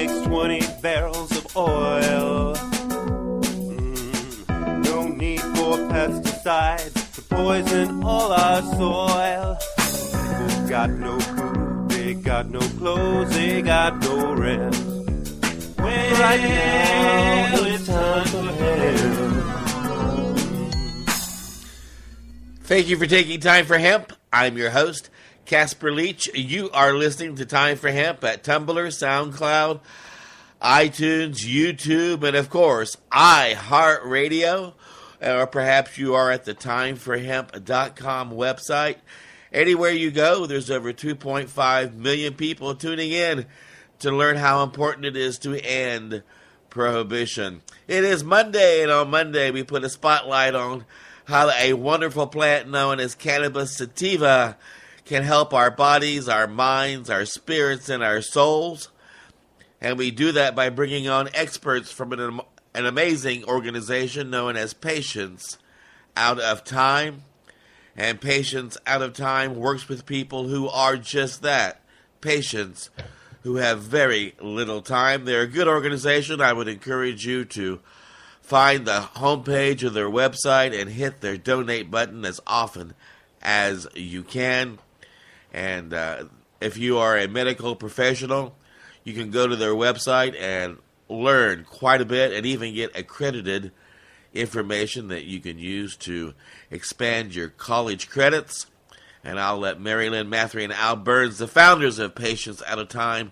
makes 20 barrels of oil. No need for pesticides to poison all our soil. People got no food, they got no clothes, they got no rest. Well, right now it's time for hemp. Thank you for taking time for hemp. I'm your host, Casper Leitch. You are listening to Time for Hemp at Tumblr, SoundCloud, iTunes, YouTube, and of course, iHeartRadio. Or perhaps you are at the timeforhemp.com website. Anywhere you go, there's over 2.5 million people tuning in to learn how important it is to end prohibition. It is Monday, and on Monday we put a spotlight on how a wonderful plant known as cannabis sativa can help our bodies, our minds, our spirits, and our souls. And we do that by bringing on experts from an amazing organization known as Patients Out of Time. And Patients Out of Time works with people who are just that, patients who have very little time. They're a good organization. I would encourage you to find the homepage of their website and hit their donate button as often as you can. And if you are a medical professional, you can go to their website and learn quite a bit and even get accredited information that you can use to expand your college credits. And I'll let Lynn, Mathre, and Byrnes, the founders of Patients Out of Time,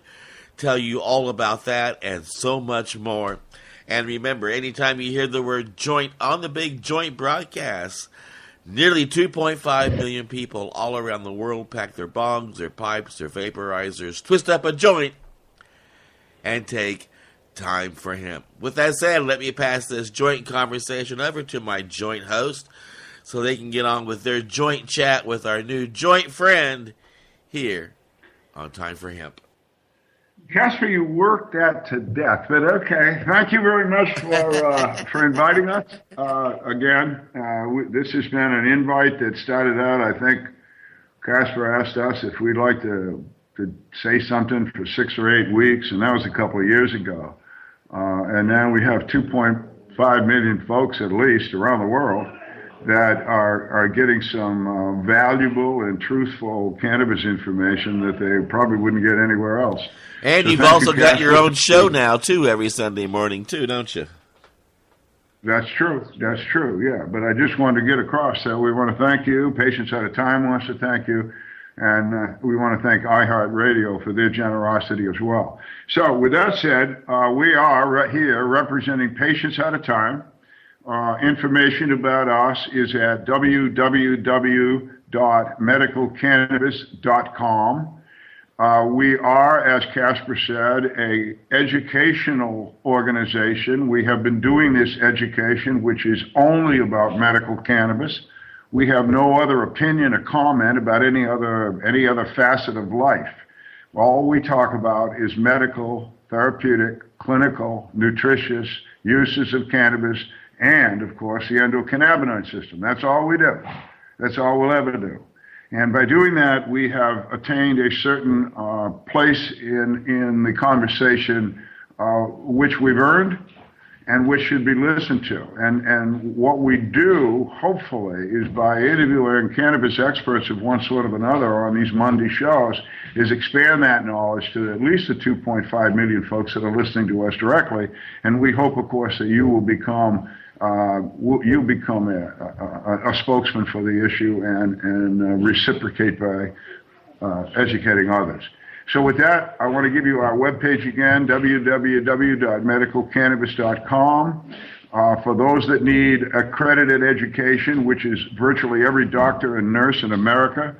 tell you all about that and so much more. And remember, anytime you hear the word joint on the big joint broadcast, nearly 2.5 million people all around the world pack their bongs, their pipes, their vaporizers, twist up a joint, and take time for hemp. With that said, let me pass this joint conversation over to my joint host so they can get on with their joint chat with our new joint friend here on Time for Hemp. Casper, you worked that to death, but okay. Thank you very much for inviting us again. This has been an invite that started out, I think, Casper asked us if we'd like to say something for 6 or 8 weeks, and that was a couple of years ago. And now we have 2.5 million folks, at least, around the world that are getting some valuable and truthful cannabis information that they probably wouldn't get anywhere else. And so you've also got your own show now, too, every Sunday morning, too, don't you? That's true. That's true, yeah. But I just wanted to get across that we want to thank you. Patients Out of Time wants to thank you. And we want to thank iHeartRadio for their generosity as well. So with that said, we are right here representing Patients Out of Time. Information about us is at www.medicalcannabis.com. We are, as Casper said, an educational organization. We have been doing this education, which is only about medical cannabis. We have no other opinion or comment about any other facet of life. All we talk about is medical, therapeutic, clinical, nutritious uses of cannabis, and, of course, the endocannabinoid system. That's all we do. That's all we'll ever do. And by doing that, we have attained a certain place in the conversation which we've earned and which should be listened to. And what we do, hopefully, is by interviewing cannabis experts of one sort or another on these Monday shows, is expand that knowledge to at least the 2.5 million folks that are listening to us directly. And we hope, of course, that you will become a spokesman for the issue and reciprocate by educating others. So with that, I want to give you our webpage again, www.medicalcannabis.com. For those that need accredited education, which is virtually every doctor and nurse in America,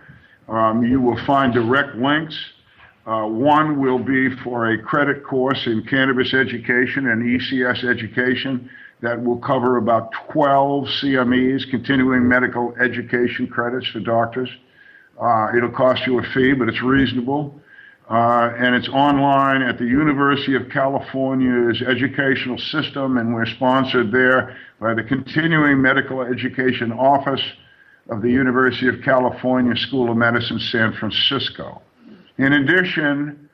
you will find direct links. One will be for a credit course in cannabis education and ECS education that will cover about 12 CMEs, continuing medical education credits for doctors. It'll cost you a fee, but it's reasonable. And it's online at the University of California's educational system, and we're sponsored there by the Continuing Medical Education Office of the University of California School of Medicine, San Francisco. In addition,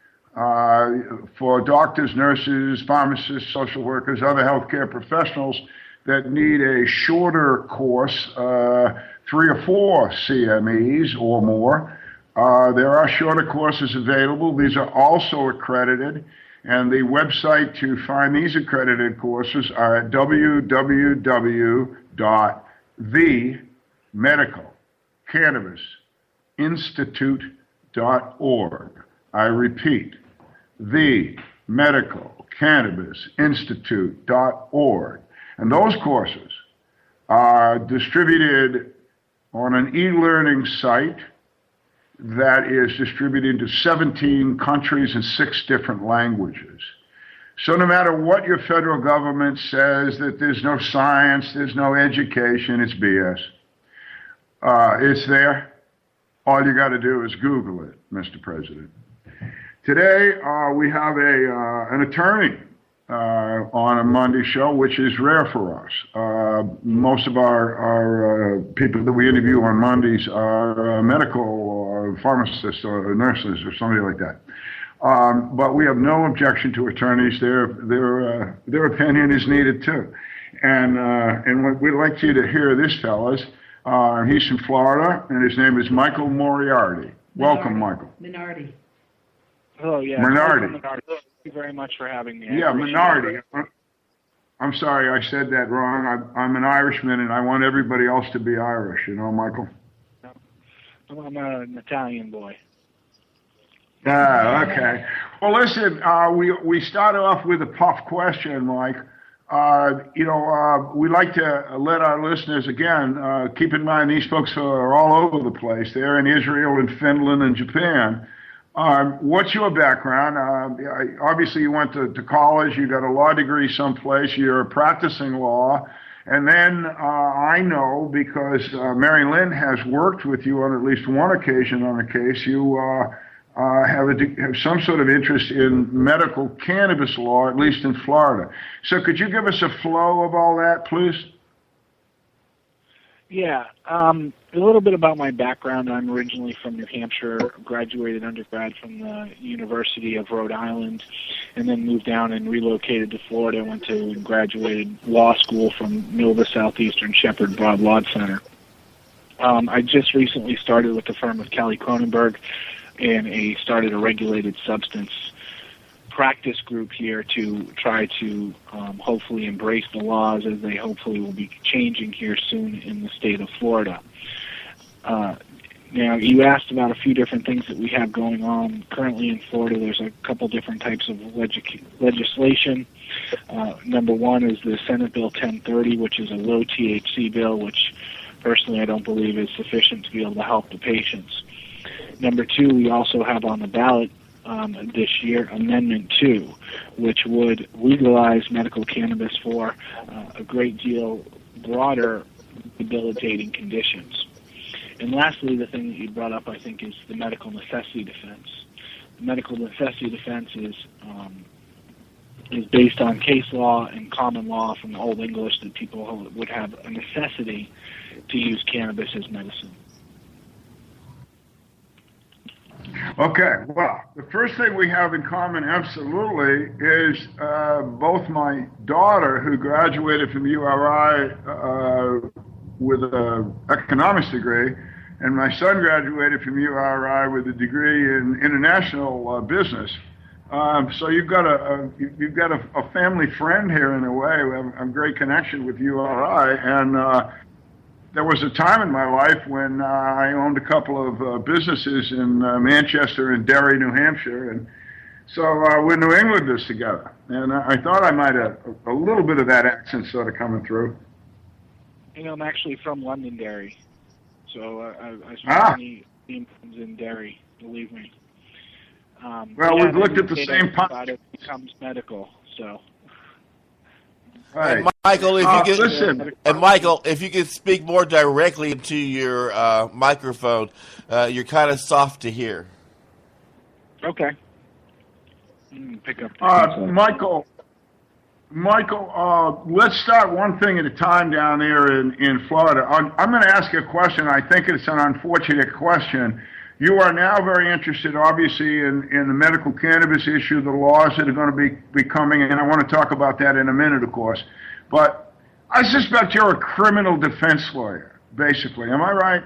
for doctors, nurses, pharmacists, social workers, other healthcare professionals that need a shorter course, 3 or 4 CMEs or more. There are shorter courses available. These are also accredited. And the website to find these accredited courses are at www.themedicalcannabisinstitute.org. I repeat, themedicalcannabisinstitute.org. And those courses are distributed on an e-learning site that is distributed to 17 countries in 6 different languages. So no matter what your federal government says, that there's no science, there's no education, it's BS. It's there. All you got to do is Google it, Mr. President. Today, we have an attorney on a Monday show, which is rare for us. Most of our people that we interview on Mondays are medical or pharmacists or nurses or somebody like that. But we have no objection to attorneys. Their opinion is needed too. And what we'd like you to hear this, fellas. He's from Florida, and his name is Michael Moriarty. Welcome, Michael. Minority. Hello, yeah. Minority. Thank you very much for having me. Yeah, Minority. I'm sorry, I said that wrong. I'm an Irishman, and I want everybody else to be Irish, you know, Michael? I'm an Italian boy. Ah, okay. Well, listen, we started off with a tough question, Mike. We like to let our listeners, again, keep in mind these folks are all over the place. They're in Israel and Finland and Japan. What's your background? Obviously, you went to college. You got a law degree someplace. You're practicing law. And then I know, because Mary Lynn has worked with you on at least one occasion on a case, you have some sort of interest in medical cannabis law, at least in Florida. So could you give us a flow of all that, please? Yeah, a little bit about my background. I'm originally from New Hampshire, graduated undergrad from the University of Rhode Island, and then moved down and relocated to Florida. Went to and graduated law school from Nova Southeastern Shepherd Broad Law Center. I just recently started with the firm of Kelly Cronenberg, and started a regulated substance practice group here to try to hopefully embrace the laws as they hopefully will be changing here soon in the state of Florida. Now, you asked about a few different things that we have going on currently in Florida. There's a couple different types of legislation. Number one is the Senate Bill 1030, which is a low THC bill, which personally I don't believe is sufficient to be able to help the patients. Number two, we also have on the ballot this year Amendment 2, which would legalize medical cannabis for a great deal broader debilitating conditions. And lastly, the thing that you brought up, I think, is the medical necessity defense. The medical necessity defense is based on case law and common law from the Old English that people would have a necessity to use cannabis as medicine. Okay, well, the first thing we have in common, absolutely, is both my daughter, who graduated from URI with an economics degree, and my son graduated from URI with a degree in international business. So you've got a family friend here in a way. We have a great connection with URI, and there was a time in my life when I owned a couple of businesses in Manchester and Derry, New Hampshire, and so we're New Englanders together. And I thought I might have a little bit of that accent sort of coming through. You know, I'm actually from Londonderry, so I spent many times in Derry, believe me. Well, we've looked at the same pot. It becomes medical, so. Right. And Michael, if you could listen. And Michael, if you could speak more directly into your microphone, you're kind of soft to hear. Okay. Pick up. Michael, let's start one thing at a time down there in Florida. I'm going to ask you a question. I think it's an unfortunate question. You are now very interested, obviously, in the medical cannabis issue, the laws that are going to be coming, and I want to talk about that in a minute, of course. But I suspect you're a criminal defense lawyer, basically. Am I right?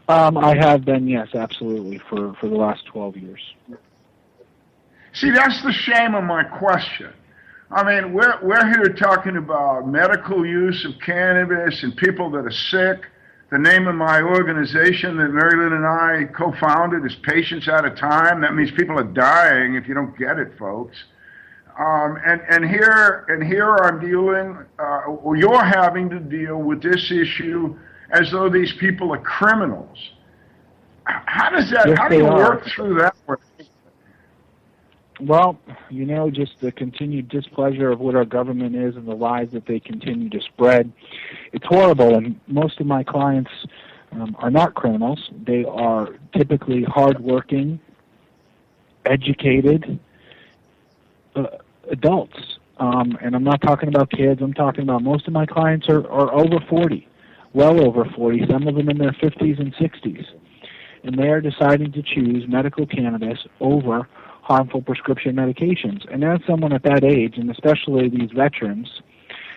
I have been, yes, absolutely, for the last 12 years. See, that's the shame of my question. I mean, we're here talking about medical use of cannabis and people that are sick. The name of my organization that Mary Lynn and I co-founded is Patients at a Time. That means people are dying if you don't get it, folks. And here I'm dealing, or you're having to deal with this issue as though these people are criminals. How does that? Yes, how do you work through that? Well, just the continued displeasure of what our government is and the lies that they continue to spread. It's horrible, and most of my clients are not criminals. They are typically hardworking, educated adults. And I'm not talking about kids. I'm talking about most of my clients are over 40, well over 40, some of them in their 50s and 60s. And they are deciding to choose medical cannabis over harmful prescription medications. And as someone at that age, and especially these veterans,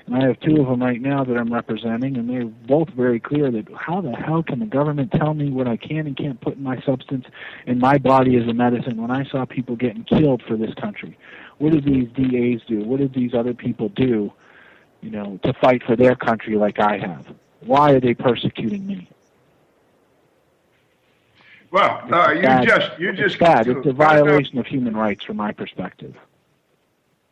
and I have two of them right now that I'm representing, and they're both very clear that how the hell can the government tell me what I can and can't put in my substance in my body as a medicine when I saw people getting killed for this country? What did these DAs do? What did these other people do, to fight for their country like I have? Why are they persecuting me? Well, you just it's bad. It's a violation of human rights from my perspective.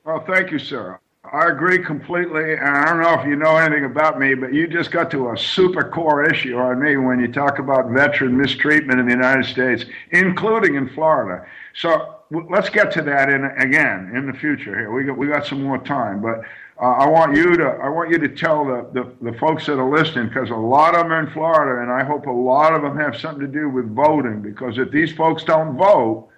Well, thank you, sir. I agree completely, and I don't know if you know anything about me, but you just got to a super core issue on me when you talk about veteran mistreatment in the United States, including in Florida. So let's get to that again in the future. Here we got some more time, but I want you to tell the folks that are listening, because a lot of them are in Florida, and I hope a lot of them have something to do with voting. Because if these folks don't vote,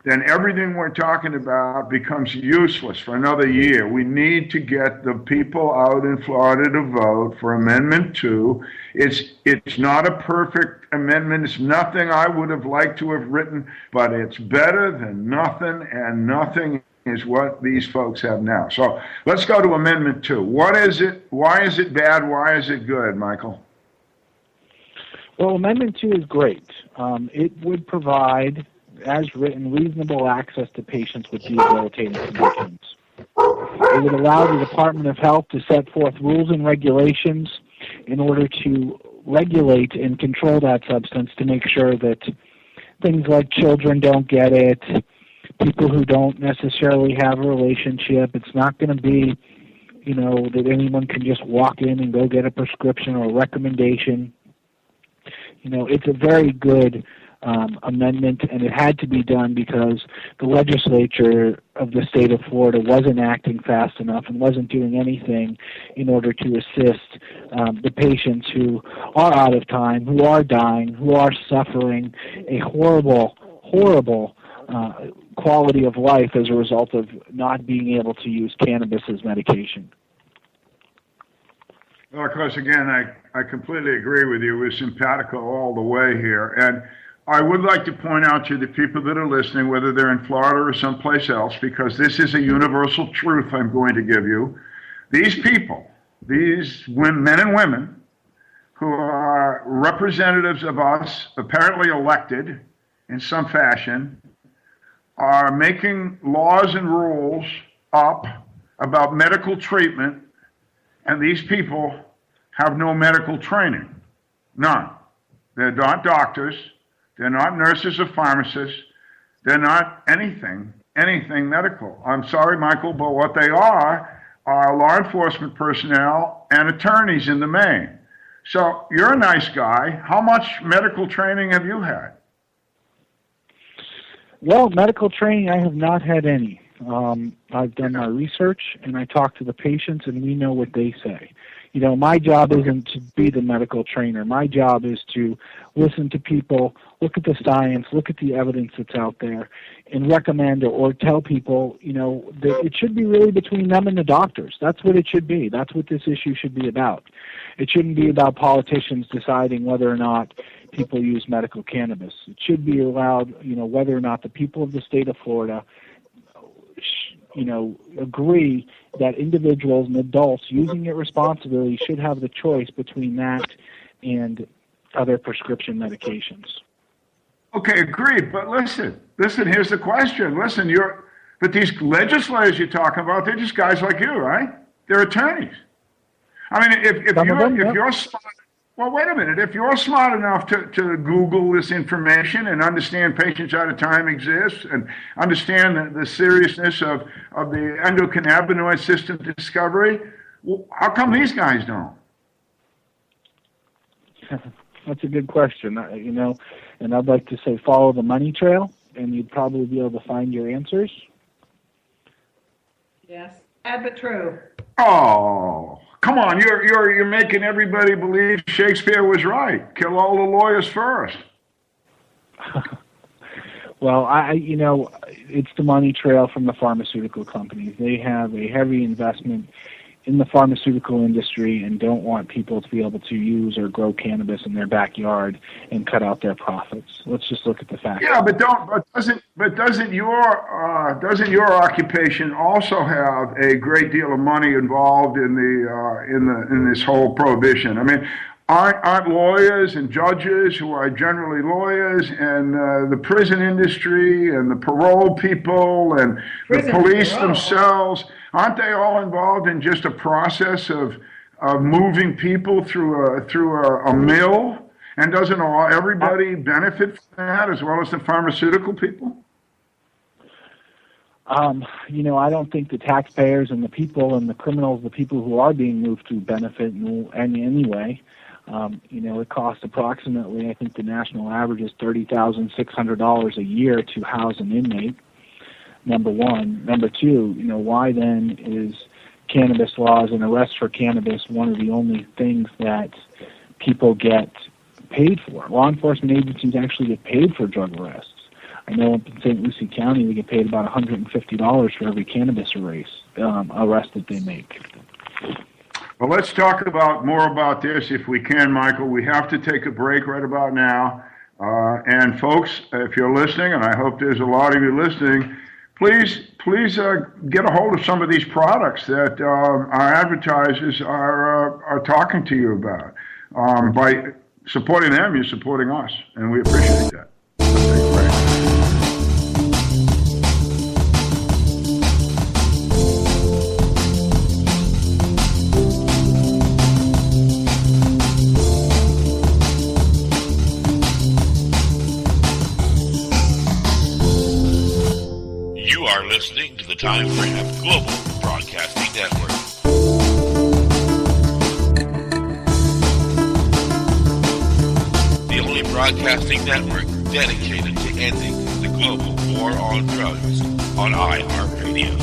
then everything we're talking about becomes useless for another year. We need to get the people out in Florida to vote for Amendment 2. It's not a perfect amendment. It's nothing I would have liked to have written, but it's better than nothing, and nothing is what these folks have now. So let's go to Amendment 2. What is it? Why is it bad? Why is it good, Michael? Well, Amendment 2 is great. It would provide, as written, reasonable access to patients with debilitating conditions. It would allow the Department of Health to set forth rules and regulations in order to regulate and control that substance, to make sure that things like children don't get it, people who don't necessarily have a relationship. It's not going to be, that anyone can just walk in and go get a prescription or a recommendation. It's a very good amendment, and it had to be done because the legislature of the state of Florida wasn't acting fast enough and wasn't doing anything in order to assist the patients who are out of time, who are dying, who are suffering a horrible, horrible quality of life as a result of not being able to use cannabis as medication. Well, of course, again, I completely agree with you. We're simpatico all the way here. And I would like to point out to the people that are listening, whether they're in Florida or someplace else, because this is a universal truth I'm going to give you. These people, these men and women who are representatives of us, apparently elected in some fashion, are making laws and rules up about medical treatment, and these people have no medical training. None. They're not doctors. They're not nurses or pharmacists. They're not anything medical. I'm sorry, Michael, but what they are law enforcement personnel and attorneys in the main. So you're a nice guy. How much medical training have you had? Well, medical training, I have not had any. I've done my research, and I talk to the patients, and we know what they say. My job isn't to be the medical trainer. My job is to listen to people, look at the science, look at the evidence that's out there, and recommend or tell people, that it should be really between them and the doctors. That's what it should be. That's what this issue should be about. It shouldn't be about politicians deciding whether or not, people use medical cannabis. It should be allowed, whether or not the people of the state of Florida, agree that individuals and adults using it responsibly should have the choice between that and other prescription medications. Okay, agreed. But listen, here's the question. Listen, but these legislators you're talking about, they're just guys like you, right? They're attorneys. I mean, if you're smart, well, wait a minute. If you're smart enough to Google this information and understand patients out of time exists and understand the seriousness of the endocannabinoid system discovery, well, how come these guys don't? That's a good question, and I'd like to say follow the money trail, and you'd probably be able to find your answers. Yes, but true. Oh, come on! You're making everybody believe Shakespeare was right. Kill all the lawyers first. Well, it's the money trail from the pharmaceutical companies. They have a heavy investment in the pharmaceutical industry and don't want people to be able to use or grow cannabis in their backyard and cut out their profits. Let's just look at the facts. Yeah, doesn't your occupation also have a great deal of money involved in this whole prohibition? I mean, aren't lawyers and judges who are generally lawyers and the prison industry and the parole people and the police themselves, aren't they all involved in just a process of moving people through a mill? And doesn't everybody benefit from that as well as the pharmaceutical people? I don't think the taxpayers and the people and the criminals, the people who are being moved to benefit in any way. It costs approximately, I think the national average is $30,600 a year to house an inmate. Number one. Number two, why then is cannabis laws and arrests for cannabis one of the only things that people get paid for? Law enforcement agencies actually get paid for drug arrests. I know in St. Lucie County they get paid about $150 for every cannabis arrest that they make. Well, let's talk more about this if we can, Michael. We have to take a break right about now. And folks, if you're listening, and I hope there's a lot of you listening, please get a hold of some of these products that our advertisers are talking to you about. By supporting them, you're supporting us, and we appreciate that. You are listening to the Time for Hemp Global Broadcasting Network. The only broadcasting network dedicated to ending the global war on drugs on iHeartRadio.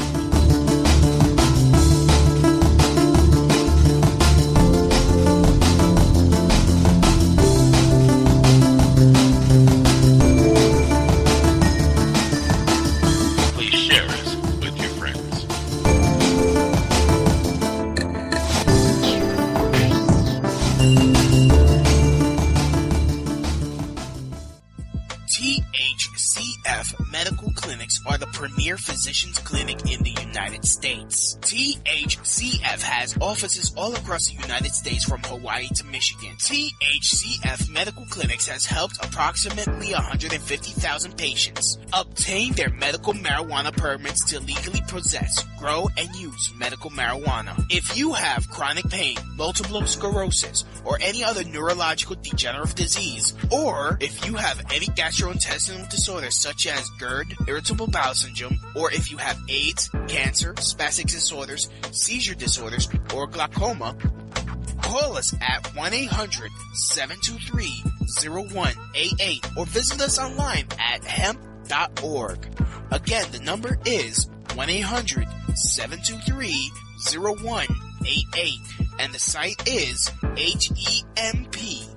Physicians clinic in the United States. THCF has offices all across the United States from Hawaii to Michigan. THCF Medical Clinics has helped approximately 150,000 patients obtain their medical marijuana permits to legally possess, grow, and use medical marijuana. If you have chronic pain, multiple sclerosis, or any other neurological degenerative disease, or if you have any gastrointestinal disorders such as GERD, irritable bowel syndrome, or if you have AIDS, cancer, spastic disorders, seizure disorders, or glaucoma, call us at 1-800-723-0188 or visit us online at hemp.org. Again, the number is 1-800-723-0188 and the site is hemp.org.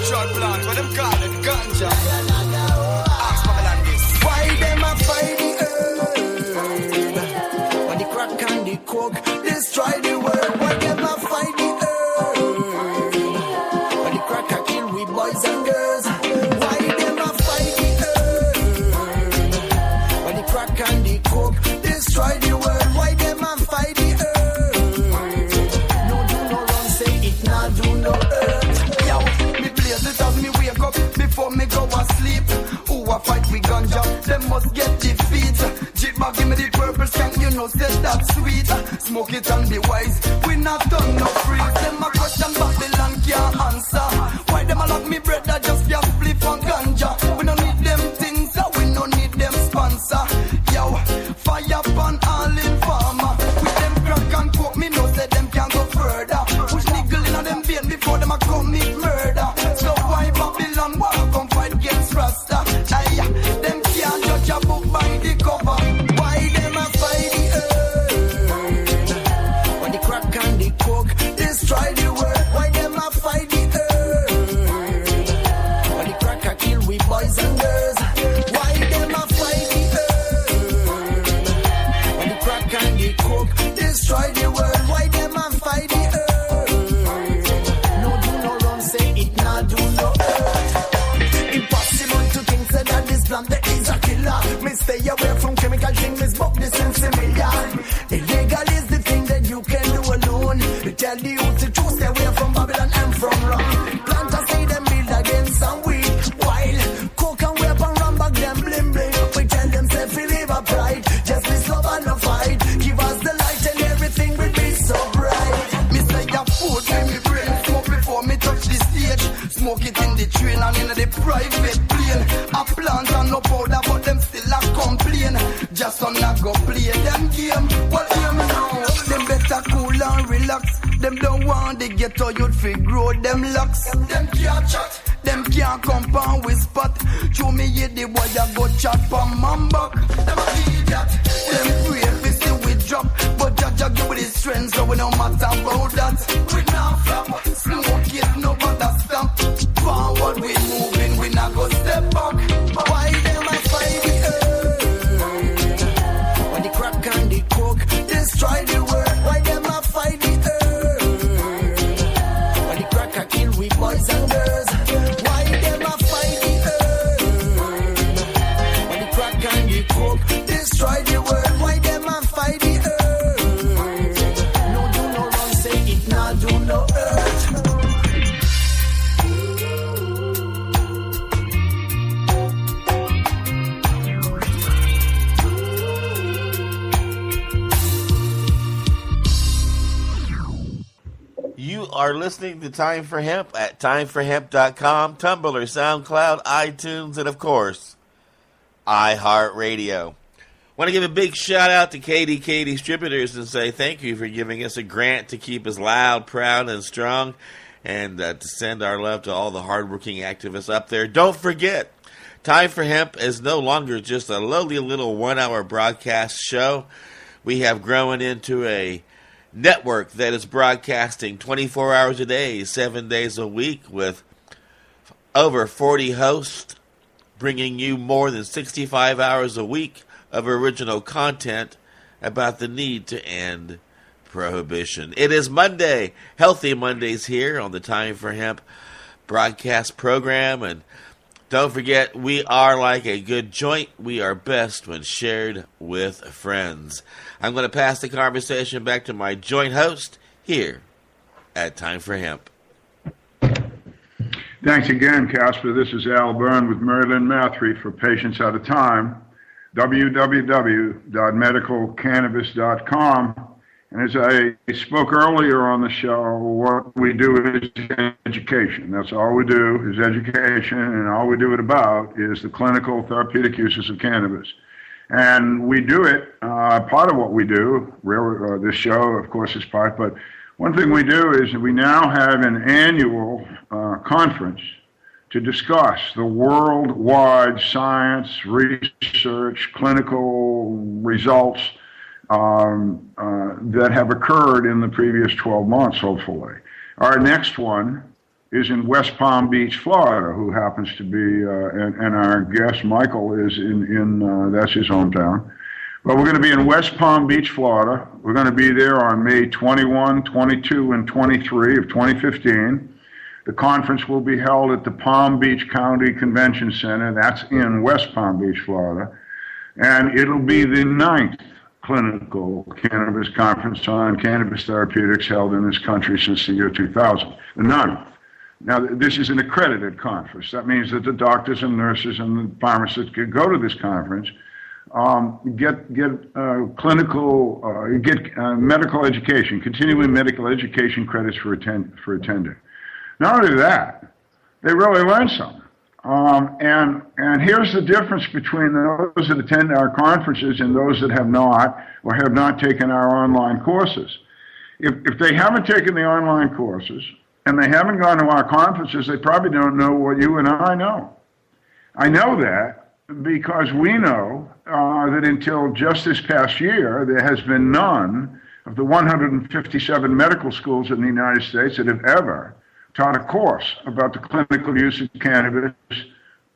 Short plant, what them call it, ganja. Ask Babylon this. Why them the coke, destroy the world. Why them a fight the earth? When the cracker kill we boys and girls. Why them a fight the earth? When the crack and the coke, destroy the world. Why them a fight the earth? No do no wrong, say it not do no hurt. Yo, me blaze it as me wake up before me go asleep. Who a fight with ganja? Them must get defeat. Jibba give me the purple skank, you know say that's sweet. Smoke it and be wise, we not done no free. Them a question Babylon can't answer. Why them a lock me bread that just be a spliff on ganja? We don't need them things, we don't need them sponsor. Yo, fire upon all in farmer. With them crack and coke, me know say them can't go further. Push niggle in on them vein before them a commit murder. So why Babylon wanna come fight against Rasta? Aye, them can't judge a book by the cover. Why them a fight the earth? When the crack and the coke destroy the world. Why them a fight the earth? When the cracker kill we boys and girls. Why them a fight the earth? When the crack and the coke destroy the world. Why them a fight the earth? No do no wrong, say it not do no hurt. Impossible to think say that this plant there is a killer. Me stay away from chemical things, me smoke this and similar. Illegal is the thing that you can do alone. We tell the youth to choose, stay away from Babylon and from wrong. Plant a seed and build against some weed. While coke and whip and run back them bling bling. We tell them say we live a pride. Just be slow and no fight. Give us the light and everything will be so bright. Me say your food when me brain smoke before me touch the stage. Smoke it in the train and in the private plane. A plant and no powder but them still a complain. Just on a go play them game. Well hear me now. Them better cool and relax. Them don't want the ghetto youth fi grow them locks. Them can't chat. Them can't compound with spot. Show me here the boy a go chat for man back. Them a idiot. Them pray fi see we drop. But Jaja give we the strength so we no matter about that. We not flop. Smoke it no bother stop. Forward we moving, we not go step back. Why them a fight the earth? When the crack and the coke destroy the world. Why them a fight the earth? When the cracker kill we boys and girls. Why them a fight the earth? When the crack and the coke destroy the world. Why them a fight the earth? No do no wrong, say it not do no hurt. You are listening to Time for Hemp at timeforhemp.com, Tumblr, SoundCloud, iTunes, and of course, iHeartRadio. Want to give a big shout out to KDK Distributors and say thank you for giving us a grant to keep us loud, proud, and strong, and to send our love to all the hardworking activists up there. Don't forget, Time for Hemp is no longer just a lowly little 1-hour broadcast show. We have grown into a network that is broadcasting 24 hours a day, 7 days a week, with over 40 hosts, bringing you more than 65 hours a week of original content about the need to end prohibition. It is Monday, Healthy Mondays here on the Time for Hemp broadcast program, and don't forget, we are like a good joint. We are best when shared with friends. I'm going to pass the conversation back to my joint host here at Time for Hemp. Thanks again, Casper. This is Al Byrne with Lynn Mathre for Patients at a Time, www.medicalcannabis.com. And as I spoke earlier on the show, what we do is education. That's all we do is education, and all we do it about is the clinical therapeutic uses of cannabis. And we do it, part of what we do, this show, of course, is part, but one thing we do is we now have an annual conference to discuss the worldwide science, research, clinical results that have occurred in the previous 12 months, hopefully. Our next one is in West Palm Beach, Florida, who happens to be, and our guest, Michael, is in that's his hometown. Well, we're going to be in West Palm Beach, Florida. We're going to be there on May 21, 22, and 23 of 2015. The conference will be held at the Palm Beach County Convention Center. That's in West Palm Beach, Florida. And it'll be the 9th clinical cannabis conference on cannabis therapeutics held in this country since the year 2000. The 9th. Now, this is an accredited conference. That means that the doctors and nurses and the pharmacists can go to this conference, get medical education, continuing medical education credits for attending. Not only that, they really learn something. And here's the difference between those that attend our conferences and those that have not or have not taken our online courses. If they haven't taken the online courses and they haven't gone to our conferences, they probably don't know what you and I know. I know that because we know that until just this past year, there has been none of the 157 medical schools in the United States that have ever taught a course about the clinical use of cannabis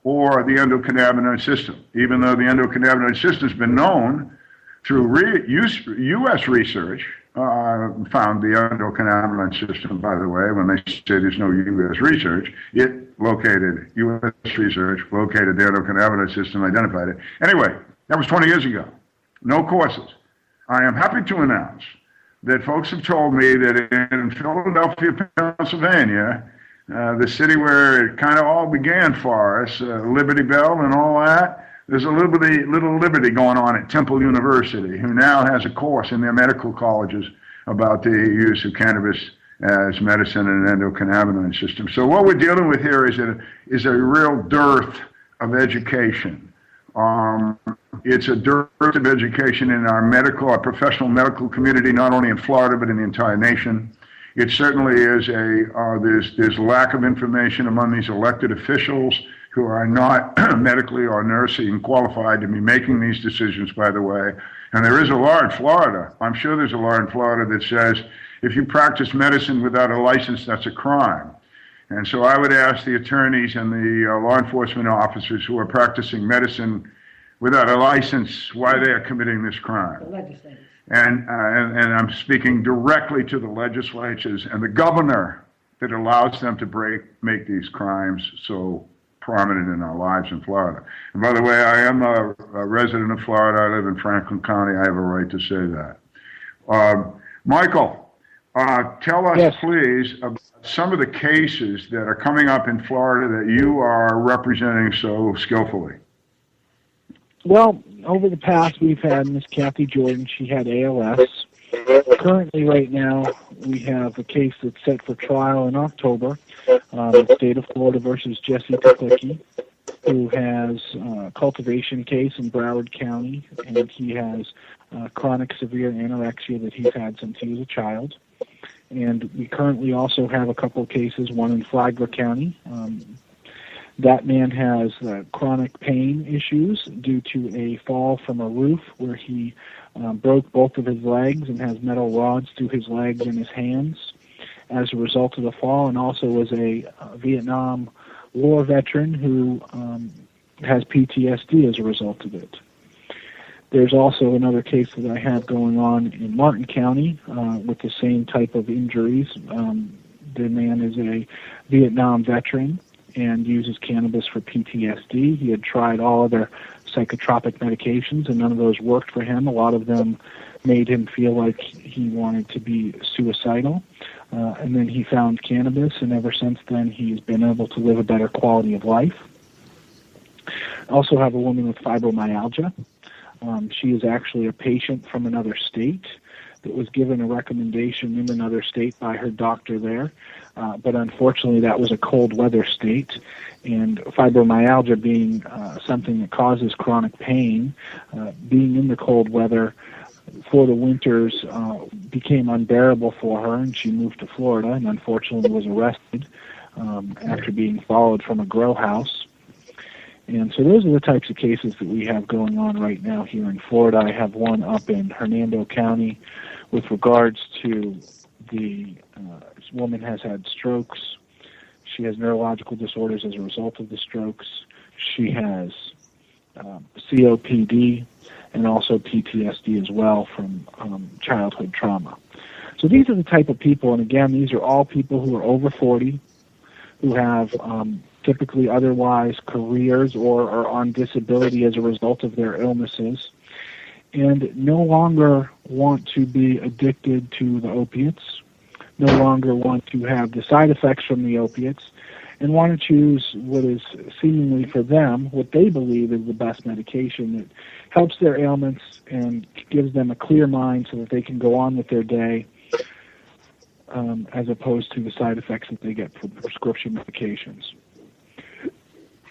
or the endocannabinoid system, even though the endocannabinoid system has been known through U.S. research, found the endocannabinoid system, by the way, when they say there's no U.S. research, U.S. research located the endocannabinoid system, identified it. Anyway, that was 20 years ago. No courses. I am happy to announce that folks have told me that in Philadelphia, Pennsylvania, the city where it kind of all began for us, Liberty Bell and all that, there's a little liberty going on at Temple University, who now has a course in their medical colleges about the use of cannabis as medicine and endocannabinoid system. So what we're dealing with here is a real dearth of education. It's a dearth of education in our professional medical community, not only in Florida, but in the entire nation. It certainly is there's lack of information among these elected officials who are not medically or nursing qualified to be making these decisions, by the way. And there is a law in Florida. I'm sure there's a law in Florida that says if you practice medicine without a license, that's a crime. And so I would ask the attorneys and the law enforcement officers who are practicing medicine without a license why they are committing this crime. The legislators. And I'm speaking directly to the legislatures and the governor that allows them to make these crimes so prominent in our lives in Florida. And by the way, I am a resident of Florida. I live in Franklin County. I have a right to say that. Michael, tell us, yes, please, about some of the cases that are coming up in Florida that you are representing so skillfully. Well, over the past, we've had Miss Kathy Jordan. She had ALS. Currently, right now, we have a case that's set for trial in October. The state of Florida versus Jesse Teklicki, who has a cultivation case in Broward County, and he has chronic severe anorexia that he's had since he was a child. And we currently also have a couple of cases, one in Flagler County. That man has chronic pain issues due to a fall from a roof where he broke both of his legs and has metal rods through his legs and his hands as a result of the fall, and also was a Vietnam War veteran who has PTSD as a result of it. There's also another case that I have going on in Martin County with the same type of injuries. The man is a Vietnam veteran and uses cannabis for PTSD. He had tried all other psychotropic medications, and none of those worked for him. A lot of them made him feel like he wanted to be suicidal. And then he found cannabis, and ever since then he's been able to live a better quality of life. I also have a woman with fibromyalgia. She is actually a patient from another state that was given a recommendation in another state by her doctor there. But unfortunately, that was a cold weather state, and fibromyalgia being something that causes chronic pain, being in the cold weather for the winters became unbearable for her, and she moved to Florida and unfortunately was arrested after being followed from a grow house. And so those are the types of cases that we have going on right now here in Florida. I have one up in Hernando County with regards to this woman has had strokes. She has neurological disorders as a result of the strokes. She has COPD, and also PTSD as well from childhood trauma. So these are the type of people, and again, these are all people who are over 40, who have typically otherwise careers or are on disability as a result of their illnesses, and no longer want to be addicted to the opiates, no longer want to have the side effects from the opiates, and want to choose what is seemingly for them, what they believe is the best medication that helps their ailments and gives them a clear mind so that they can go on with their day, as opposed to the side effects that they get from prescription medications.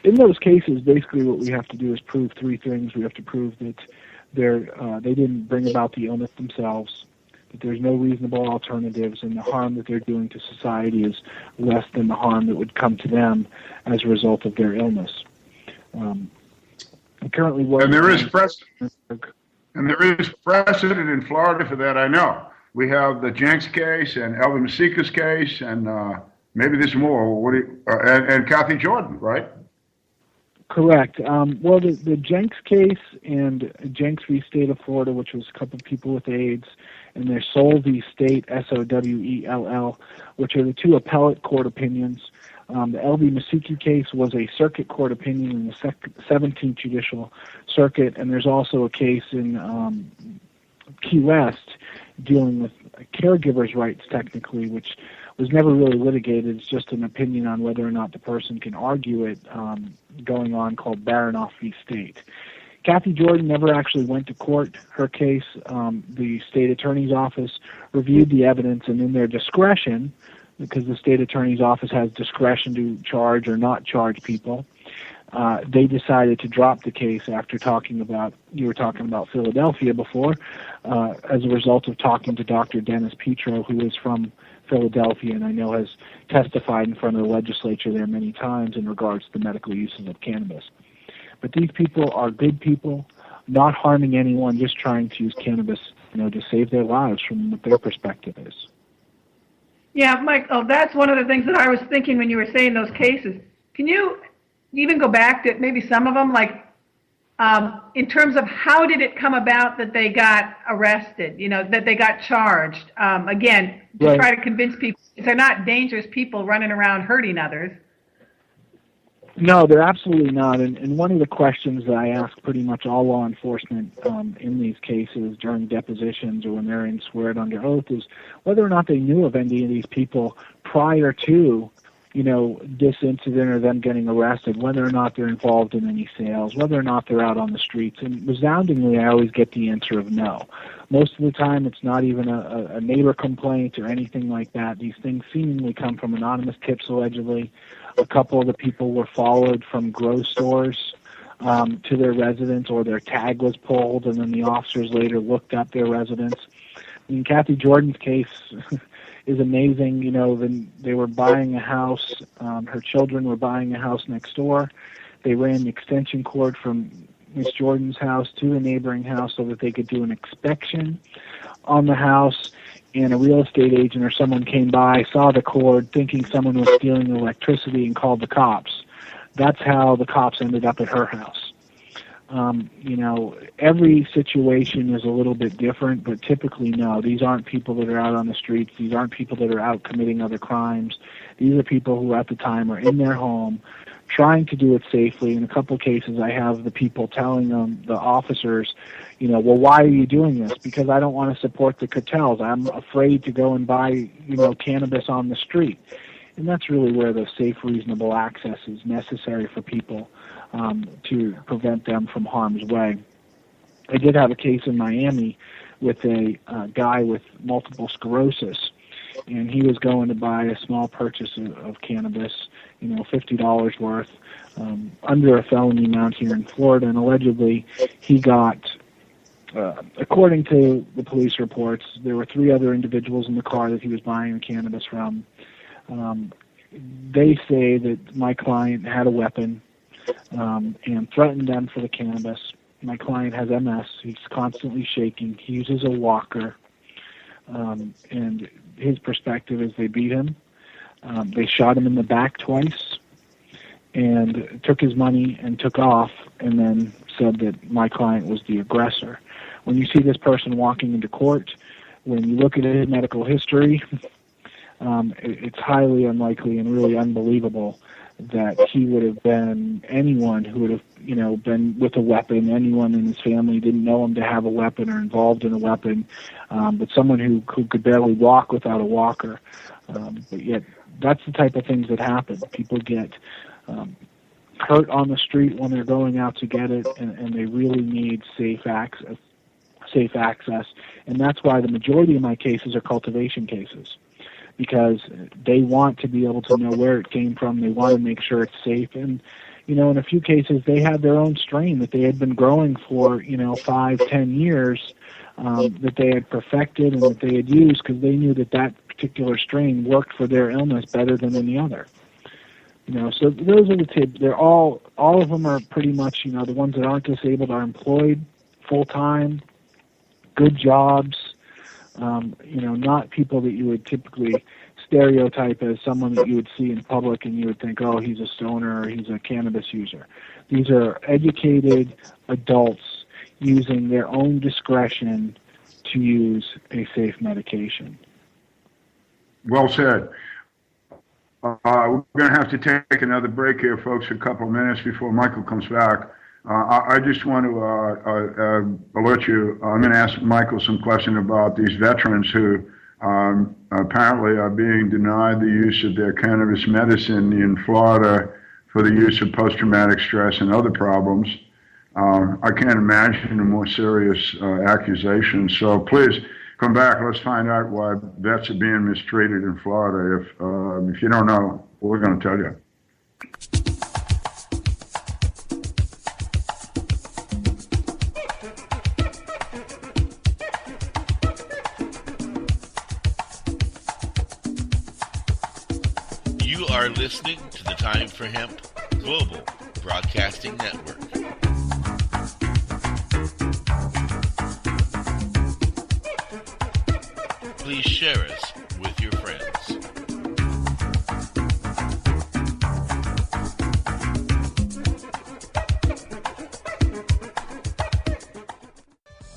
In those cases, basically what we have to do is prove three things. We have to prove that they didn't bring about the illness themselves, that there's no reasonable alternatives, and the harm that they're doing to society is less than the harm that would come to them as a result of their illness. Currently, and there is precedent. And there is precedent in Florida for that, I know. We have the Jenks case and Elvin Masika's case, and maybe there's more. And Kathy Jordan, right? Correct. Well, the Jenks case and Jenks v. State of Florida, which was a couple of people with AIDS, and their Soul v. State, SOWELL, which are the two appellate court opinions. The L.B. Masiki case was a circuit court opinion in the 17th Judicial Circuit, and there's also a case in Key West dealing with caregivers' rights, technically, which was never really litigated. It's just an opinion on whether or not the person can argue it going on, called Byrnes v. State. Kathy Jordan never actually went to court. Her case, the state attorney's office reviewed the evidence, and in their discretion, because the state attorney's office has discretion to charge or not charge people, they decided to drop the case after you were talking about Philadelphia before, as a result of talking to Dr. Dennis Petro, who is from Philadelphia, and I know has testified in front of the legislature there many times in regards to the medical uses of cannabis. But these people are good people, not harming anyone, just trying to use cannabis, to save their lives from what their perspective is. Yeah, Mike, that's one of the things that I was thinking when you were saying those cases. Can you even go back to maybe some of them, like in terms of how did it come about that they got arrested, that they got charged? Again, to try to convince people they're not dangerous people running around hurting others. No, they're absolutely not. And one of the questions that I ask pretty much all law enforcement in these cases during depositions or when they're in sweared under oath is whether or not they knew of any of these people prior to, this incident or them getting arrested, whether or not they're involved in any sales, whether or not they're out on the streets. And resoundingly, I always get the answer of no. Most of the time, it's not even a neighbor complaint or anything like that. These things seemingly come from anonymous tips, allegedly. A couple of the people were followed from grow stores to their residence, or their tag was pulled, and then the officers later looked up their residence. I mean, Kathy Jordan's case is amazing. They were buying a house. Her children were buying a house next door. They ran the extension cord from Miss Jordan's house to a neighboring house so that they could do an inspection on the house. And a real estate agent or someone came by, saw the cord, thinking someone was stealing electricity, and called the cops. That's how the cops ended up at her house. Every situation is a little bit different, but typically, no, these aren't people that are out on the streets. These aren't people that are out committing other crimes. These are people who at the time are in their home trying to do it safely. In a couple of cases, I have the people telling them, the officers, well, why are you doing this? Because I don't want to support the cartels. I'm afraid to go and buy, cannabis on the street. And that's really where the safe, reasonable access is necessary for people to prevent them from harm's way. I did have a case in Miami with a guy with multiple sclerosis, and he was going to buy a small purchase of cannabis, $50 worth, under a felony amount here in Florida, and allegedly he got, according to the police reports, there were 3 other individuals in the car that he was buying the cannabis from. They say that my client had a weapon and threatened them for the cannabis. My client has MS. He's constantly shaking. He uses a walker. And his perspective is they beat him. They shot him in the back twice. and took his money and took off, and then said that my client was the aggressor. When you see this person walking into court, when you look at his medical history, it's highly unlikely and really unbelievable that he would have been anyone who would have, been with a weapon. Anyone in his family didn't know him to have a weapon or involved in a weapon, but someone who could barely walk without a walker. But yet, that's the type of things that happen. People get hurt on the street when they're going out to get it, and they really need safe access. And that's why the majority of my cases are cultivation cases, because they want to be able to know where it came from. They want to make sure it's safe. And, in a few cases, they had their own strain that they had been growing for, 5-10 years, that they had perfected and that they had used because they knew that particular strain worked for their illness better than any other. So those are the tips. They're all of them are pretty much, the ones that aren't disabled are employed full-time, good jobs, not people that you would typically stereotype as someone that you would see in public and you would think, oh, he's a stoner or he's a cannabis user. These are educated adults using their own discretion to use a safe medication. Well said. We're going to have to take another break here, folks, a couple of minutes before Michael comes back. I just want to alert you. I'm going to ask Michael some question about these veterans who apparently are being denied the use of their cannabis medicine in Florida for the use of post-traumatic stress and other problems. I can't imagine a more serious accusation. So please come back. Let's find out why vets are being mistreated in Florida. If you don't know, we're going to tell you. You are listening to the Time for Hemp Global Broadcasting Network. Please share us with your friends.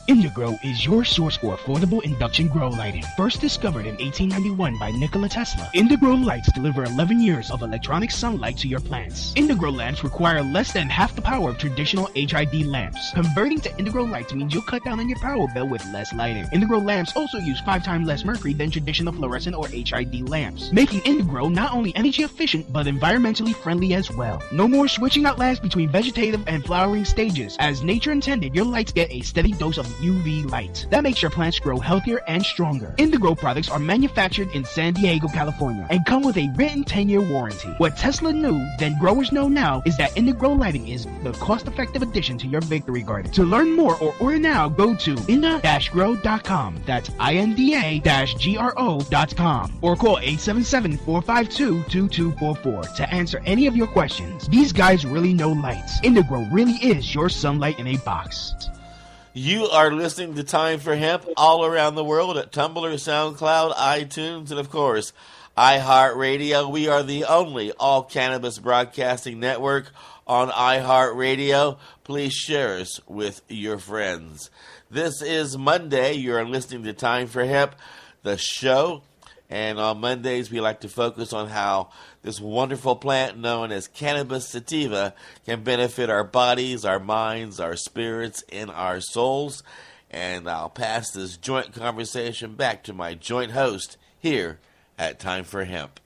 Indigrow is your source for affordable induction grow lighting. First discovered in 1891 by Nikola Tesla, Indigrow lights deliver 11 years of electronic sunlight to your plants. Indigrow lamps require less than half the power of traditional HID lamps. Converting to Indigrow lights means you'll cut down on your power bill with less lighting. Indigrow lamps also use 5 times less mercury than traditional fluorescent or HID lamps, making Indigrow not only energy efficient but environmentally friendly as well. No more switching out lamps between vegetative and flowering stages. As nature intended, your lights get a steady dose of UV light. That makes your plants grow healthier and stronger. Indigrow products are manufactured in San Diego, California, and come with a written 10-year warranty. What Tesla knew, then growers know now, is that Indigrow lighting is the cost-effective addition to your victory garden. To learn more or order now, go to inda-grow.com. That's INDA-GRO.com. Or call 877-452-2244 to answer any of your questions. These guys really know lights. Indigrow really is your sunlight in a box. You are listening to Time for Hemp all around the world at Tumblr, SoundCloud, iTunes, and of course, iHeartRadio. We are the only all-cannabis broadcasting network on iHeartRadio. Please share us with your friends. This is Monday. You are listening to Time for Hemp, the show. And on Mondays, we like to focus on how this wonderful plant known as cannabis sativa can benefit our bodies, our minds, our spirits, and our souls. And I'll pass this joint conversation back to my joint host here at Time for Hemp.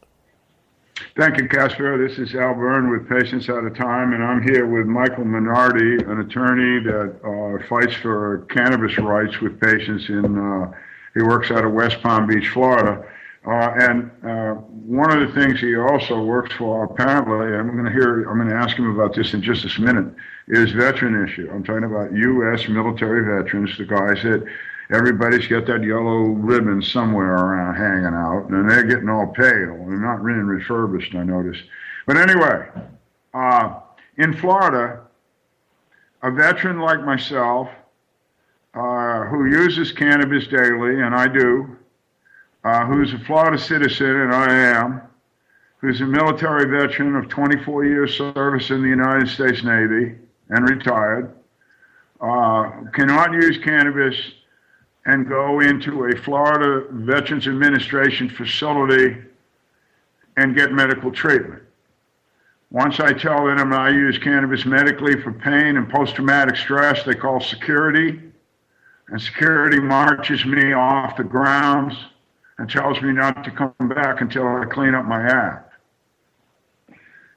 Thank you, Casper. This is Al Byrne with Patients at a Time, and I'm here with Michael Moriarity, an attorney that fights for cannabis rights with patients he works out of West Palm Beach, Florida. And one of the things he also works for, apparently, I'm going to ask him about this in just a minute, is veteran issue. I'm talking about U.S. military veterans, the guys that everybody's got that yellow ribbon somewhere around hanging out, and they're getting all pale. They're not really refurbished, I notice. But anyway, in Florida, a veteran like myself who uses cannabis daily, and I do, who's a Florida citizen, and I am, who's a military veteran of 24 years service in the United States Navy and retired, cannot use cannabis and go into a Florida Veterans Administration facility and get medical treatment. Once I tell them I use cannabis medically for pain and post-traumatic stress, they call security, and security marches me off the grounds and tells me not to come back until I clean up my act.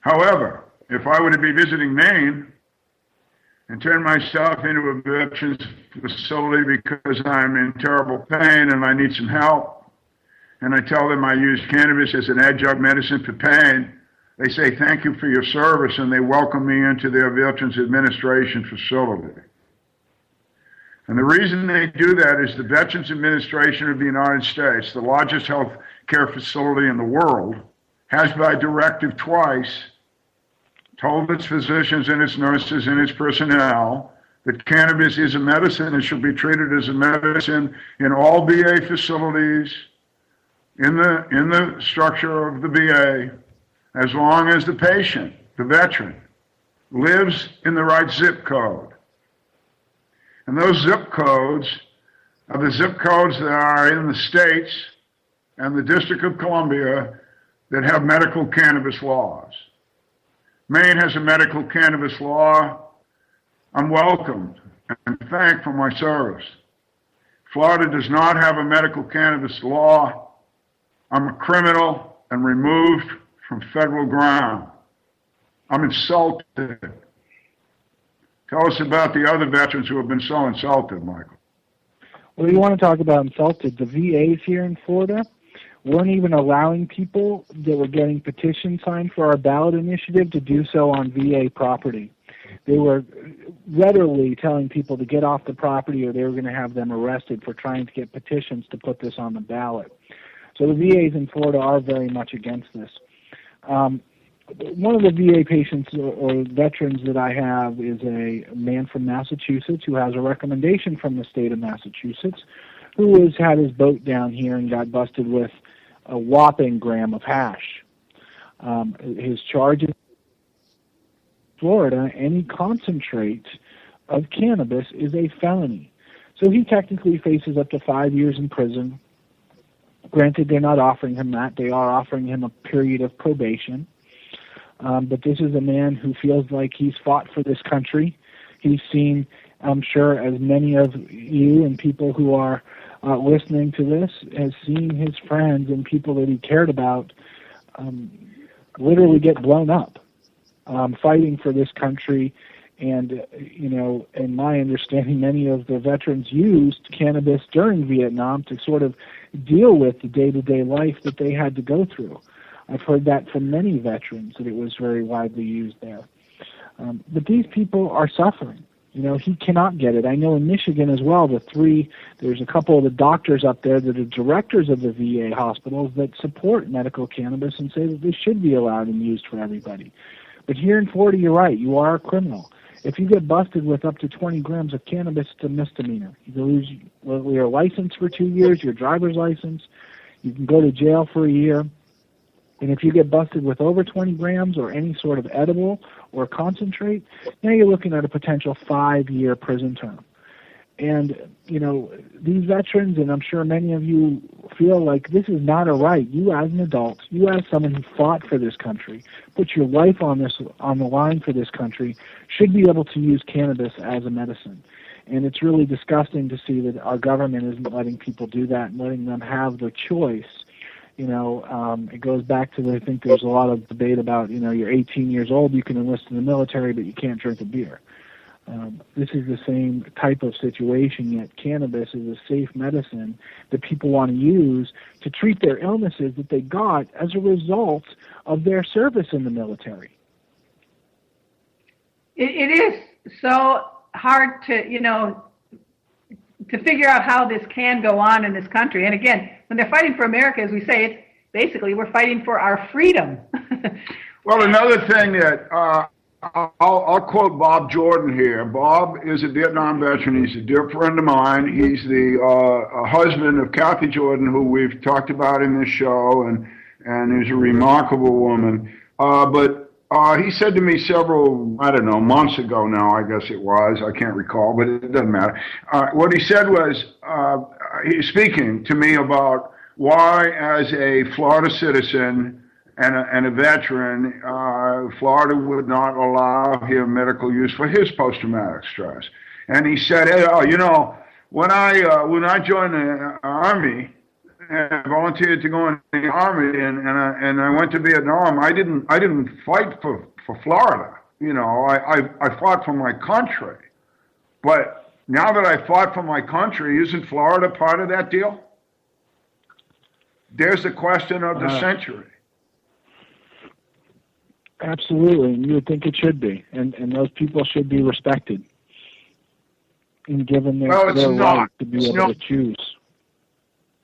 However, if I were to be visiting Maine and turn myself into a veterans facility because I'm in terrible pain and I need some help, and I tell them I use cannabis as an adjunct medicine for pain, they say thank you for your service and they welcome me into their Veterans Administration facility. And the reason they do that is the Veterans Administration of the United States, the largest health care facility in the world, has by directive twice told its physicians and its nurses and its personnel that cannabis is a medicine and should be treated as a medicine in all VA facilities, in the structure of the VA, as long as the patient, the veteran, lives in the right zip code. And those zip codes are the zip codes that are in the states and the District of Columbia that have medical cannabis laws. Maine has a medical cannabis law. I'm welcomed and thanked for my service. Florida does not have a medical cannabis law. I'm a criminal and removed from federal ground. I'm insulted. Tell us about the other veterans who have been so insulted, Michael. Well, you want to talk about insulted. The VAs here in Florida weren't even allowing people that were getting petitions signed for our ballot initiative to do so on VA property. They were readily telling people to get off the property or they were going to have them arrested for trying to get petitions to put this on the ballot. So the VAs in Florida are very much against this. One of the VA patients or veterans that I have is a man from Massachusetts who has a recommendation from the state of Massachusetts who has had his boat down here and got busted with a whopping gram of hash. His charge in Florida, any concentrate of cannabis is a felony. So he technically faces up to 5 years in prison. Granted, they're not offering him that. They are offering him a period of probation. But this is a man who feels like he's fought for this country. He's seen, I'm sure, as many of you and people who are listening to this, has seen his friends and people that he cared about literally get blown up fighting for this country. And, you know, in my understanding, many of the veterans used cannabis during Vietnam to sort of deal with the day-to-day life that they had to go through. I've heard that from many veterans, that it was very widely used there. But these people are suffering. You know, he cannot get it. I know in Michigan as well, there's a couple of the doctors up there that are directors of the VA hospitals that support medical cannabis and say that this should be allowed and used for everybody. But here in Florida, you're right, you are a criminal. If you get busted with up to 20 grams of cannabis, it's a misdemeanor. You can lose your license for 2 years, your driver's license. You can go to jail for a year. And if you get busted with over 20 grams or any sort of edible or concentrate, now you're looking at a potential 5-year prison term. And, you know, these veterans, and I'm sure many of you feel like this is not a right. You as an adult, you as someone who fought for this country, put your life on the line for this country, should be able to use cannabis as a medicine. And it's really disgusting to see that our government isn't letting people do that and letting them have the choice. You know, it goes back to, I think there's a lot of debate about, you know, you're 18 years old, you can enlist in the military, but you can't drink a beer. This is the same type of situation, yet cannabis is a safe medicine that people want to use to treat their illnesses that they got as a result of their service in the military. It is so hard to, you know, to figure out how this can go on in this country. And again, when they're fighting for America, as we say, it's basically we're fighting for our freedom. Well, another thing that I'll quote Bob Jordan here. Bob is a Vietnam veteran. He's a dear friend of mine. He's the husband of Kathy Jordan, who we've talked about in this show, and and is a remarkable woman. But he said to me several, I don't know, months ago now, I guess it was, I can't recall, but it doesn't matter. What he said was, he's speaking to me about why, as a Florida citizen and a veteran, Florida would not allow him medical use for his post-traumatic stress. And he said, hey, when I joined the Army, and I volunteered to go in the Army, and I went to Vietnam, I didn't fight for Florida. I fought for my country. But now that I fought for my country, isn't Florida part of that deal? There's the question of the century. Absolutely, and you would think it should be, and those people should be respected and given their right to be able to choose.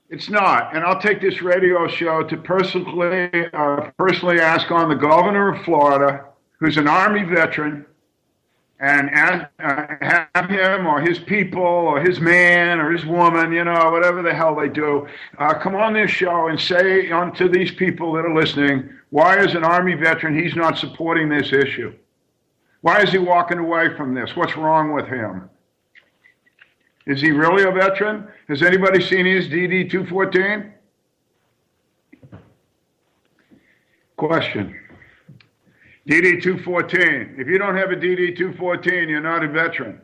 It's not, and I'll take this radio show to personally ask on the governor of Florida, who's an Army veteran, and have him or his people or his man or his woman, whatever the hell they do, come on this show and say to these people that are listening, why as an Army veteran he's not supporting this issue? Why is he walking away from this? What's wrong with him? Is he really a veteran? Has anybody seen his DD-214? Question. DD-214. If you don't have a DD-214, you're not a veteran.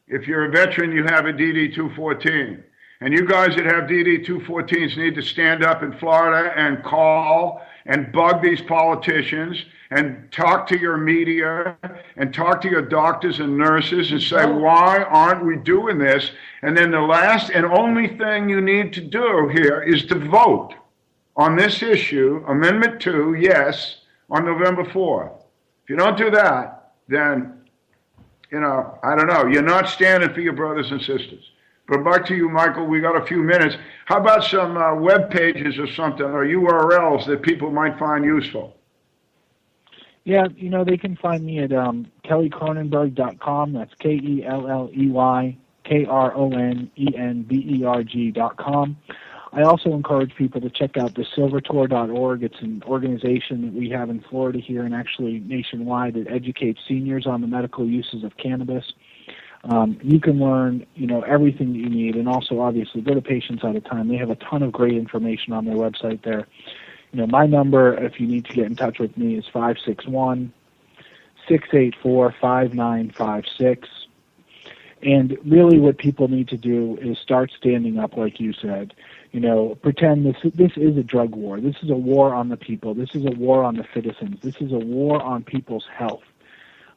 If you're a veteran, you have a DD-214. And you guys that have DD-214s need to stand up in Florida and call and bug these politicians and talk to your media and talk to your doctors and nurses and say, why aren't we doing this? And then the last and only thing you need to do here is to vote on this issue, Amendment 2, yes, on November 4th. If you don't do that, then, I don't know, you're not standing for your brothers and sisters. But back to you, Michael, we got a few minutes. How about some web pages or something, or URLs that people might find useful? Yeah, they can find me at kelleykronenberg.com. That's KELLEYKRONENBERG.com. I also encourage people to check out the silvertour.org. It's an organization that we have in Florida here and actually nationwide that educates seniors on the medical uses of cannabis. You can learn, everything that you need, and also obviously go to Patients Out of Time. They have a ton of great information on their website there. My number, if you need to get in touch with me, is 561-684-5956. And really what people need to do is start standing up, like you said. Pretend this is a drug war. This is a war on the people. This is a war on the citizens. This is a war on people's health.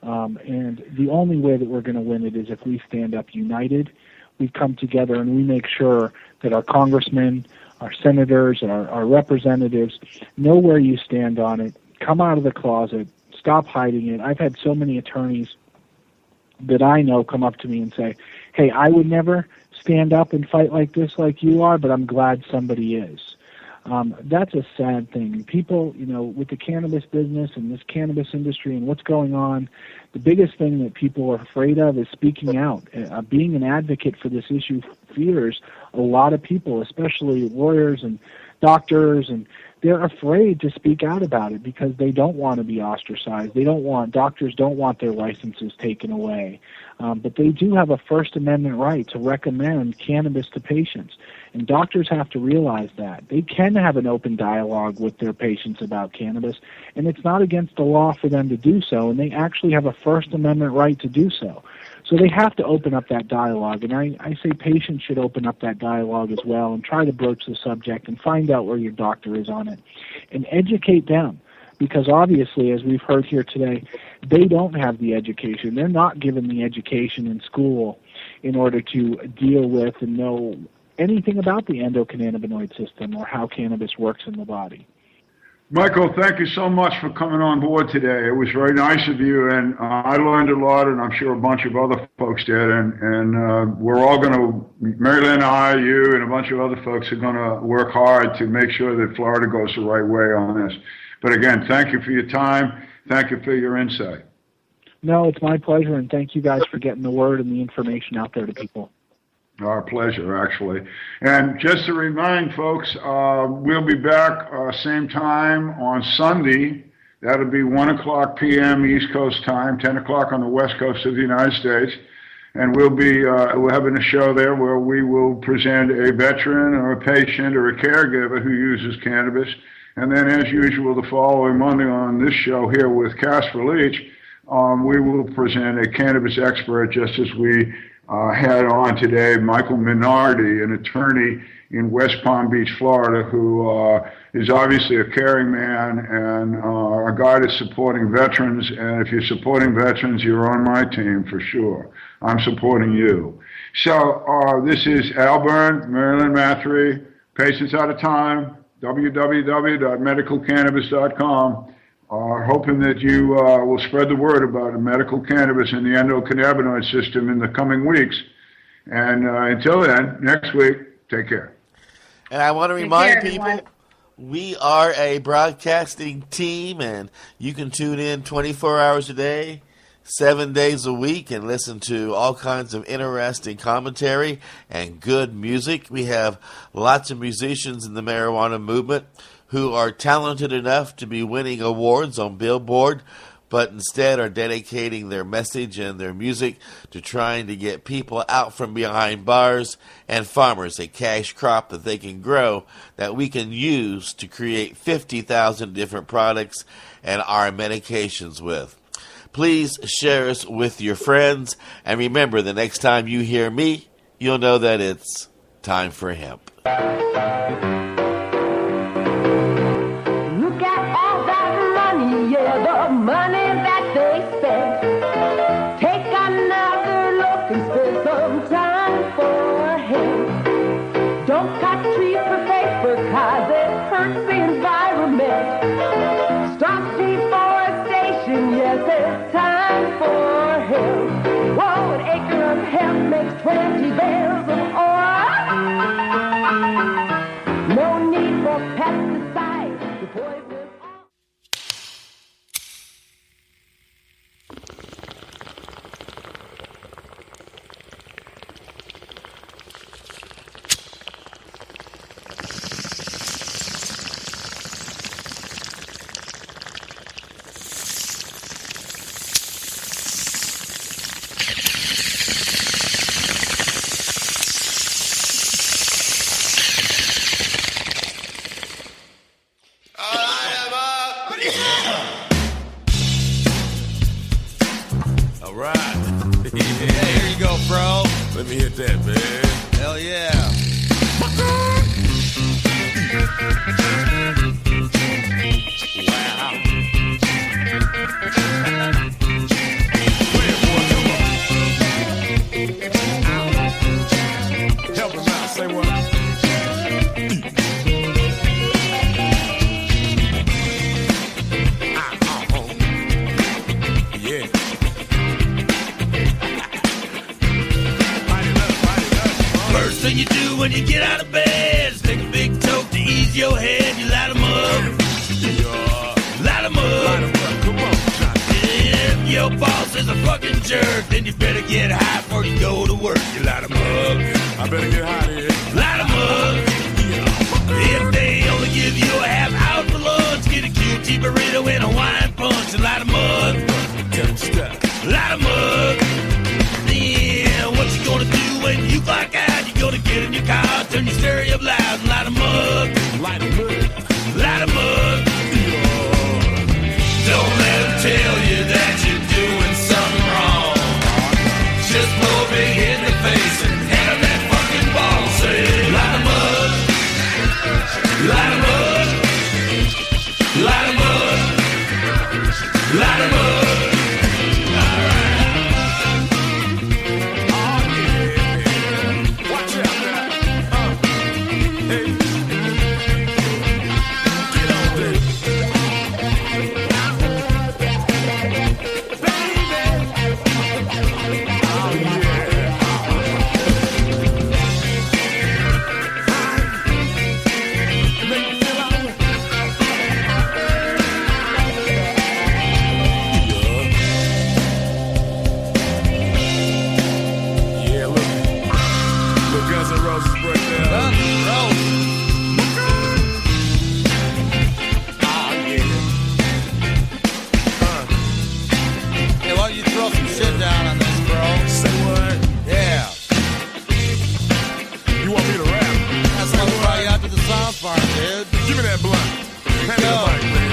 And the only way that we're going to win it is if we stand up united, we come together and we make sure that our congressmen, our senators, our representatives know where you stand on it. Come out of the closet. Stop hiding it. I've had so many attorneys that I know come up to me and say, hey, I would never stand up and fight like this like you are, but I'm glad somebody is. That's a sad thing. People, with the cannabis business and this cannabis industry and what's going on, the biggest thing that people are afraid of is speaking out. Being an advocate for this issue fears a lot of people, especially lawyers and doctors, and they're afraid to speak out about it because they don't want to be ostracized. Doctors don't want their licenses taken away. But they do have a First Amendment right to recommend cannabis to patients. And doctors have to realize that. They can have an open dialogue with their patients about cannabis, and it's not against the law for them to do so, and they actually have a First Amendment right to do so. So they have to open up that dialogue, and I say patients should open up that dialogue as well and try to broach the subject and find out where your doctor is on it and educate them. Because obviously, as we've heard here today, they don't have the education. They're not given the education in school in order to deal with and know anything about the endocannabinoid system or how cannabis works in the body. Michael, thank you so much for coming on board today. It was very nice of you, and I learned a lot, and I'm sure a bunch of other folks did. And we're all going to, Mary Lynn and I, you, and a bunch of other folks are going to work hard to make sure that Florida goes the right way on this. But again, thank you for your time. Thank you for your insight. No, it's my pleasure, and thank you guys for getting the word and the information out there to people. Our pleasure, actually. And just to remind folks, we'll be back same time on Sunday. That'll be 1 o'clock p.m. East Coast time, 10 o'clock on the West Coast of the United States. And we're having a show there where we will present a veteran or a patient or a caregiver who uses cannabis. And then, as usual, the following Monday on this show here with Casper Leitch, we will present a cannabis expert, just as we had on today Michael Moriarity, an attorney in West Palm Beach, Florida, who is obviously a caring man and a guy that's supporting veterans. And if you're supporting veterans, you're on my team for sure. I'm supporting you. So this is Al Byrnes, Marilyn Mathre, Patients Out of Time, www.medicalcannabis.com. Hoping that you will spread the word about medical cannabis and the endocannabinoid system in the coming weeks. And until then, next week, take care. And I want to remind people, we are a broadcasting team, and you can tune in 24 hours a day, 7 days a week, and listen to all kinds of interesting commentary and good music. We have lots of musicians in the marijuana movement who are talented enough to be winning awards on Billboard, but instead are dedicating their message and their music to trying to get people out from behind bars and farmers a cash crop that they can grow that we can use to create 50,000 different products and our medications with. Please share us with your friends, and remember, the next time you hear me, you'll know that it's time for hemp. Money that they spent. Take another look and spend some time for him. Don't cut trees for paper, cause it hurts the environment. Stop deforestation, yes, it's time for him. Whoa, an acre of hemp makes 20 barrels of oil. No need for pesticides to poison. Let me hit that, man. Hell yeah. Wow. Help him out. Say what? Yeah. First thing you do when me that blunt. Hand me the mic, man.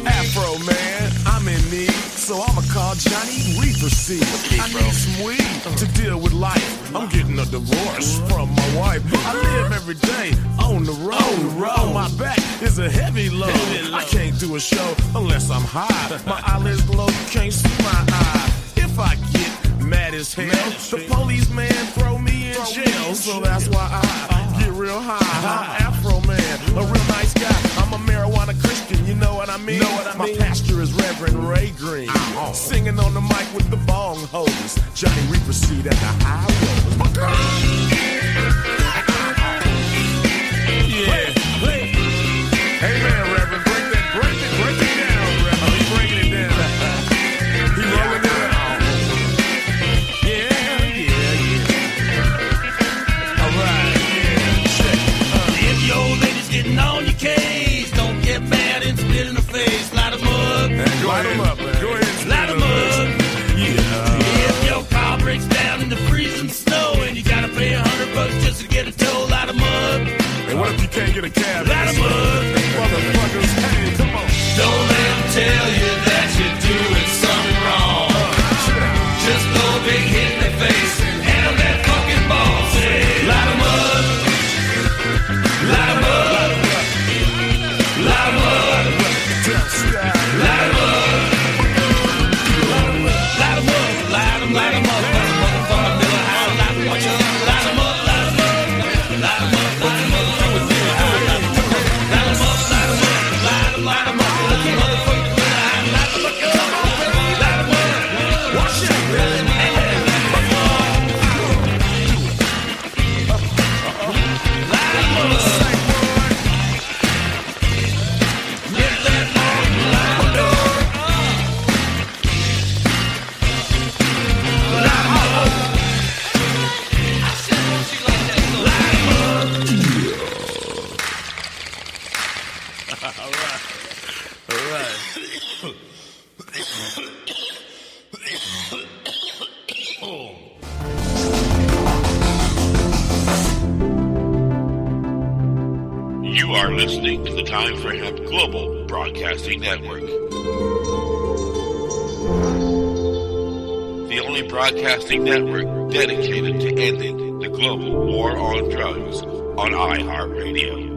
Afro, man, I'm in need, so I'ma call Johnny Reaper Seed. I need some weed to deal with life. I'm getting a divorce from my wife. I live every day on the road. On my back is a heavy load. I can't do a show unless I'm high. My eyelids glow, you can't see my eye. If I get mad as hell, the policeman throw me in jail. So that's why I get real high. I'm Afro man, a real nice guy. I'm a marijuana Christian, you know what I mean? My pastor is Reverend Ray Green. Singing on the mic with the bong hoes. Johnny Reaper Seed at the high road. Yeah. Hey man, Reverend, break it down, Reverend. He's breaking it down. He rolling it out. Yeah. All right, yeah. Check. If your old lady's getting on your case, don't get mad and spit in the face. Light 'em up. Light 'em up, man. Go ahead. Light 'em up. Yeah. If your car breaks down in the freezing snow and you gotta pay $100 just to get a tow, light 'em up. And what if you can't get a cab? Light 'em up. Motherfuckers, hey, come on. Don't let them tell you that you're doing something wrong. Just blow a big hit in their face and hand them that fucking ball. Say, light 'em up. Light 'em up. Light 'em up. Light 'em up. Light 'em up. Light 'em, light 'em up. Motherfucker, Miller High. Light 'em up. Light 'em up. Light 'em up. Light 'em up. Light 'em up. You are listening to the Time for Hemp Global Broadcasting Network. The only broadcasting network dedicated to ending the global war on drugs on iHeartRadio.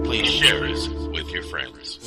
Please share us with your friends.